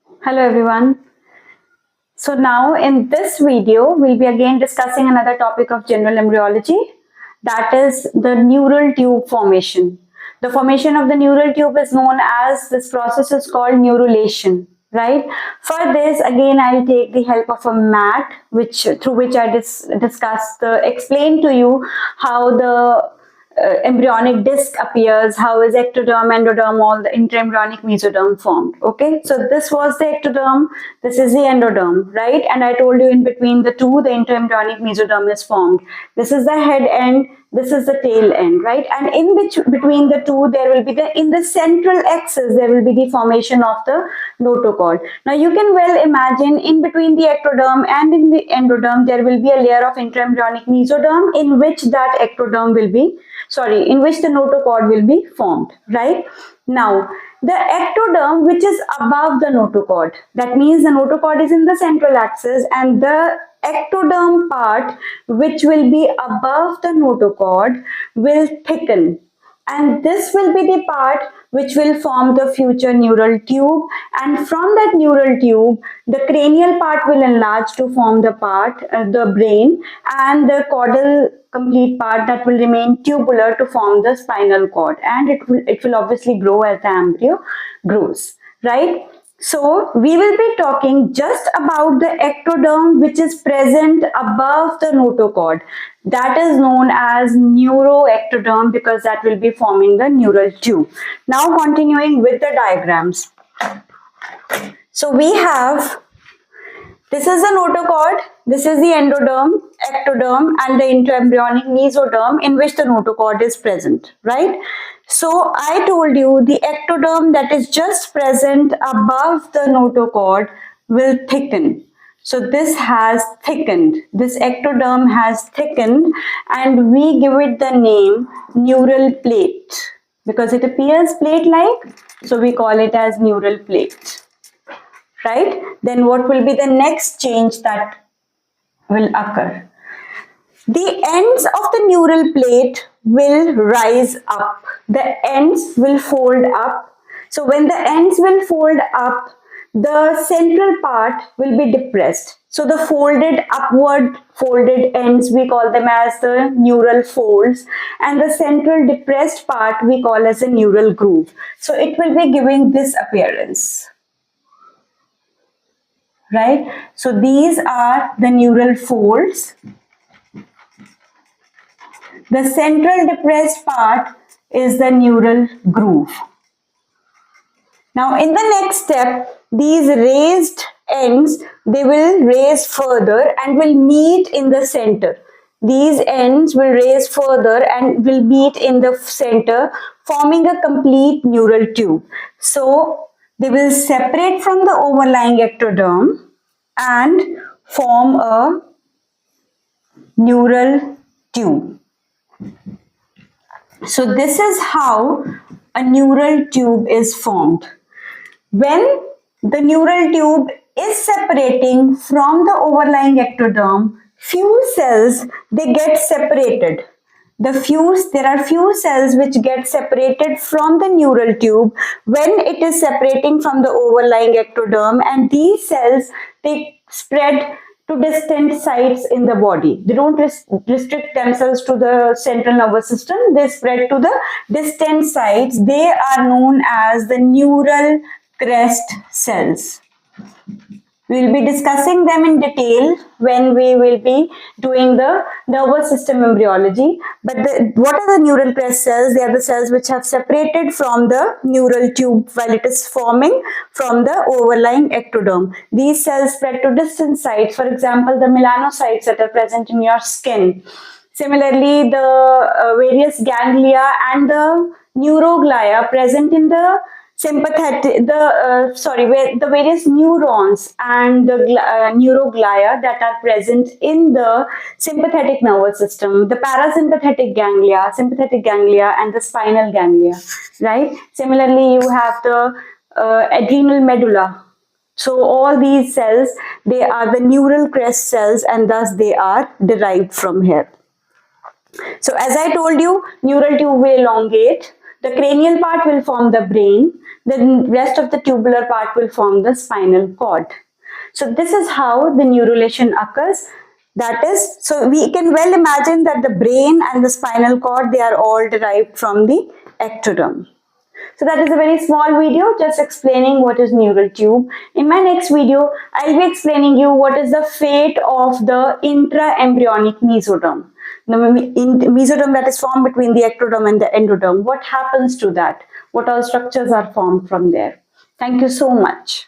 Hello everyone. So now in this video, we'll be again discussing another topic of general embryology, that is the neural tube formation. The formation of the neural tube is known as, this process is called neurulation, right? For this, again, I'll take the help of a mat, through which I explain to you how the embryonic disc appears, how is ectoderm, endoderm, all the intraembryonic mesoderm formed. Okay, so this was the ectoderm, this is the endoderm, right? And I told you in between the two, the intraembryonic mesoderm is formed. This is the head end, this is the tail end, right? And in between the two, there will be in the central axis, there will be the formation of the notochord. Now you can well imagine in between the ectoderm and in the endoderm, there will be a layer of intraembryonic mesoderm in which that in which the notochord will be formed, right? Now, the ectoderm, which is above the notochord, that means the notochord is in the central axis and the ectoderm part, which will be above the notochord, will thicken. And this will be the part which will form the future neural tube, and from that neural tube the cranial part will enlarge to form the brain, and the caudal complete part that will remain tubular to form the spinal cord, and it will obviously grow as the embryo grows, right? So we will be talking just about the ectoderm which is present above the notochord. That is known as neuroectoderm because that will be forming the neural tube. Now continuing with the diagrams. So we have, this is the notochord, this is the endoderm, ectoderm and the intraembryonic mesoderm in which the notochord is present, right? So I told you the ectoderm that is just present above the notochord will thicken. So this has thickened, this ectoderm has thickened, and we give it the name neural plate because it appears plate-like, so we call it as neural plate. Right? Then what will be the next change that will occur? The ends of the neural plate will rise up. The ends will fold up. So when the ends will fold up, the central part will be depressed. So the upward folded ends, we call them as the neural folds, and the central depressed part we call as a neural groove. So it will be giving this appearance. Right? So these are the neural folds. The central depressed part is the neural groove. Now in the next step, these raised ends, they will raise further and will meet in the center. These ends will raise further and will meet in the center, forming a complete neural tube. So they will separate from the overlying ectoderm and form a neural tube. So this is how a neural tube is formed. When the neural tube is separating from the overlying ectoderm, few cells, they get separated. There are few cells which get separated from the neural tube when it is separating from the overlying ectoderm, and these cells, they spread to distant sites in the body. They don't restrict themselves to the central nervous system, they spread to the distant sites. They are known as the neural crest cells. We will be discussing them in detail when we will be doing the nervous system embryology. But what are the neural crest cells? They are the cells which have separated from the neural tube while it is forming from the overlying ectoderm. These cells spread to distant sites, for example, the melanocytes that are present in your skin. Similarly, the various ganglia and the neuroglia present in the the various neurons and the neuroglia that are present in the sympathetic nervous system, the parasympathetic ganglia, sympathetic ganglia, and the spinal ganglia, right? Similarly, you have the adrenal medulla. So all these cells, they are the neural crest cells, and thus they are derived from here. So as I told you, neural tube will elongate. The cranial part will form the brain. The rest of the tubular part will form the spinal cord. So this is how the neurulation occurs. That is, so we can well imagine that the brain and the spinal cord, they are all derived from the ectoderm. So that is a very small video just explaining what is neural tube. In my next video, I'll be explaining you what is the fate of the intraembryonic mesoderm. The mesoderm that is formed between the ectoderm and the endoderm. What happens to that? What all structures are formed from there? Thank you so much.